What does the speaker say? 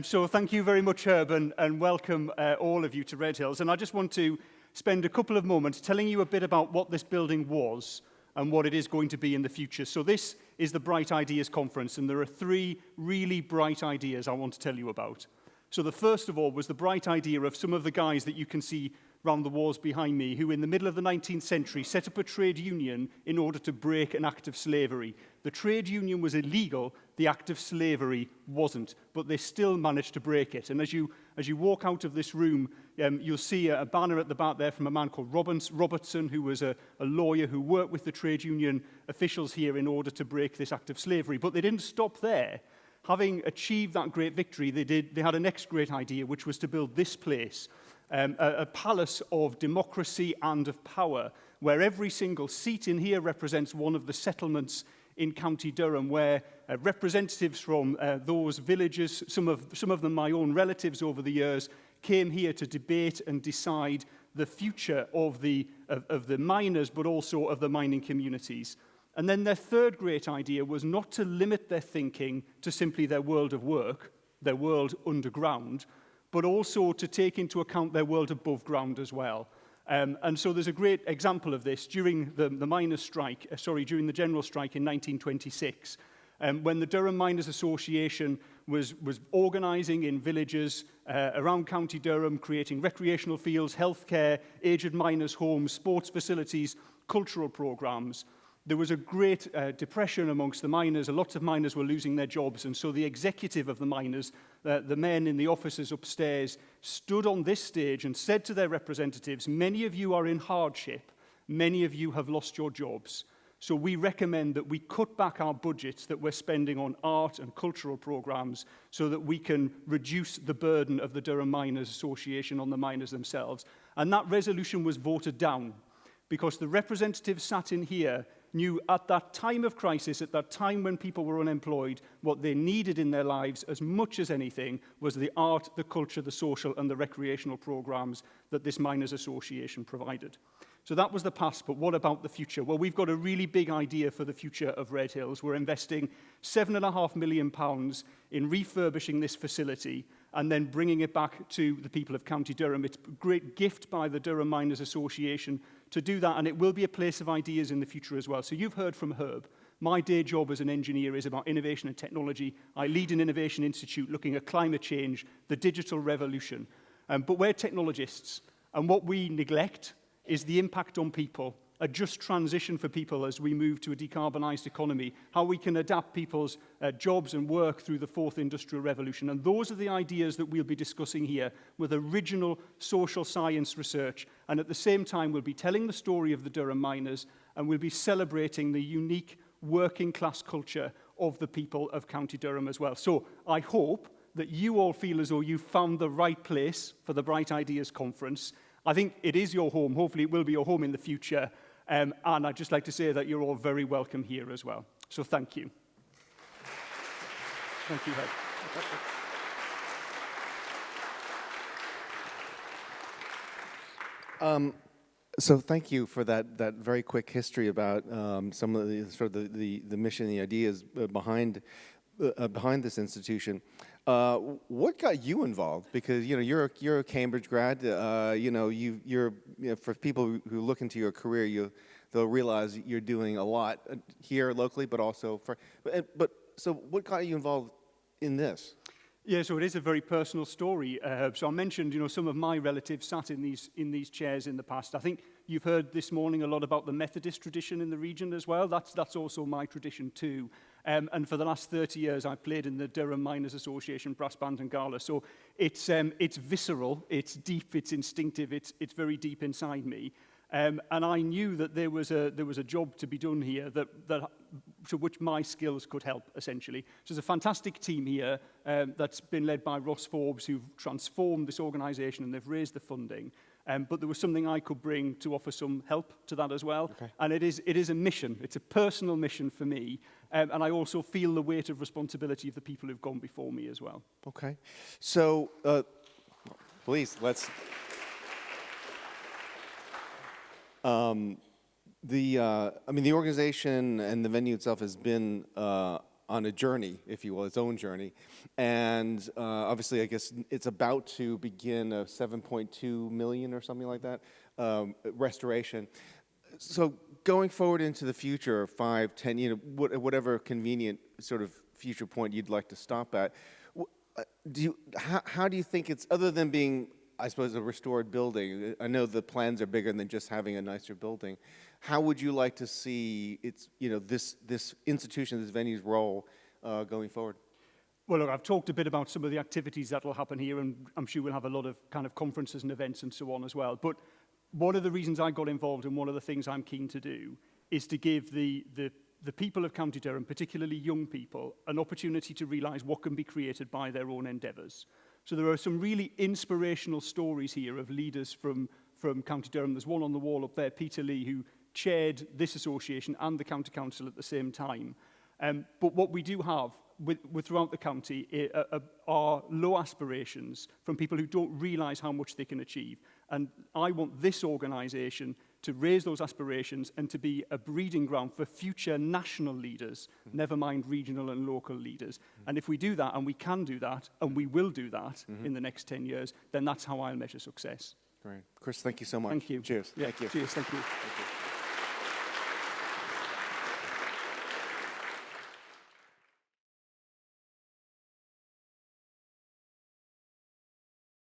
So thank you very much, Herb, and welcome all of you to Redhills. And I just want to spend a couple of moments telling you a bit about what this building was and what it is going to be in the future. So this is the Bright Ideas Conference, and there are 3 really bright ideas I want to tell you about. So the first of all was the bright idea of some of the guys that you can see round the walls behind me, who in the middle of the 19th century set up a trade union in order to break an act of slavery. The trade union was illegal, the act of slavery wasn't, but they still managed to break it. And as you walk out of this room, you'll see a banner at the back there from a man called Robertson, who was a lawyer who worked with the trade union officials here in order to break this act of slavery. But they didn't stop there. Having achieved that great victory, they had a next great idea, which was to build this place, a palace of democracy and of power, where every single seat in here represents one of the settlements in County Durham, where representatives from those villages, some of them my own relatives over the years, came here to debate and decide the future of the miners, but also of the mining communities. And then their third great idea was not to limit their thinking to simply their world of work, their world underground, but also to take into account their world above ground as well. And so there's a great example of this during the miners' strike, during the general strike in 1926, when the Durham Miners Association was organising in villages around County Durham, creating recreational fields, healthcare, aged miners' homes, sports facilities, cultural programmes. There was a great depression amongst the miners. A lot of miners were losing their jobs, and so the executive of the miners, the men in the offices upstairs, stood on this stage and said to their representatives, "Many of you are in hardship. Many of you have lost your jobs. So we recommend that we cut back our budgets that we're spending on art and cultural programs so that we can reduce the burden of the Durham Miners Association on the miners themselves." And that resolution was voted down because the representatives sat in here knew at that time of crisis, at that time when people were unemployed, what they needed in their lives as much as anything was the art, the culture, the social and the recreational programs that this Miners Association provided. So that was the past, but what about the future? Well, we've got a really big idea for the future of Redhills. We're investing £7.5 million in refurbishing this facility and then bringing it back to the people of County Durham. It's a great gift by the Durham Miners Association to do that, and it will be a place of ideas in the future as well. So you've heard from Herb. My day job as an engineer is about innovation and technology. I lead an innovation institute looking at climate change, the digital revolution. But we're technologists, and what we neglect is the impact on people, a just transition for people as we move to a decarbonised economy, how we can adapt people's jobs and work through the fourth industrial revolution. And those are the ideas that we'll be discussing here with original social science research. And at the same time, we'll be telling the story of the Durham miners, and we'll be celebrating the unique working class culture of the people of County Durham as well. So I hope that you all feel as though you've found the right place for the Bright Ideas Conference. I think it is your home. Hopefully it will be your home in the future. And I'd just like to say that you're all very welcome here as well. So thank you. Thank you, Ed. So thank you for that very quick history about some of the mission, the ideas behind this institution. What got you involved? Because you're a Cambridge grad. You're for people who look into your career, they'll realize you're doing a lot here locally, but also so what got you involved in this? Yeah, so it is a very personal story. So I mentioned, some of my relatives sat in these chairs in the past. I think you've heard this morning a lot about the Methodist tradition in the region as well. That's also my tradition too. And for the last 30 years, I've played in the Durham Miners Association brass band and gala. So it's visceral, it's deep, it's instinctive, it's very deep inside me. And I knew that there was a job to be done here to which my skills could help, essentially. So there's a fantastic team here that's been led by Ross Forbes, who've transformed this organisation and they've raised the funding. But there was something I could bring to offer some help to that as well. Okay. And it is a mission. It's a personal mission for me. And I also feel the weight of responsibility of the people who've gone before me as well. Okay. So, please, let's... the organization and the venue itself has been on a journey, if you will, its own journey. And obviously, I guess it's about to begin a 7.2 million or something like that restoration. So going forward into the future, 5, 10, whatever convenient sort of future point you'd like to stop at, how do you think it's, other than being, I suppose, a restored building? I know the plans are bigger than just having a nicer building. How would you like to see its, this institution, this venue's role going forward? Well, look, I've talked a bit about some of the activities that will happen here, and I'm sure we'll have a lot of kind of conferences and events and so on as well. But one of the reasons I got involved and one of the things I'm keen to do is to give the people of County Durham, particularly young people, an opportunity to realise what can be created by their own endeavours. So there are some really inspirational stories here of leaders from County Durham. There's one on the wall up there, Peter Lee, who chaired this association and the County Council at the same time. But what we do have with throughout the county are low aspirations from people who don't realise how much they can achieve. And I want this organisation to raise those aspirations and to be a breeding ground for future national leaders, never mind regional and local leaders. And if we do that, and we can do that, and we will do that in the next 10 years, then that's how I'll measure success. Great. Chris, thank you so much. Thank you. Cheers. Yeah, Thank you. Cheers. Thank you. Thank you.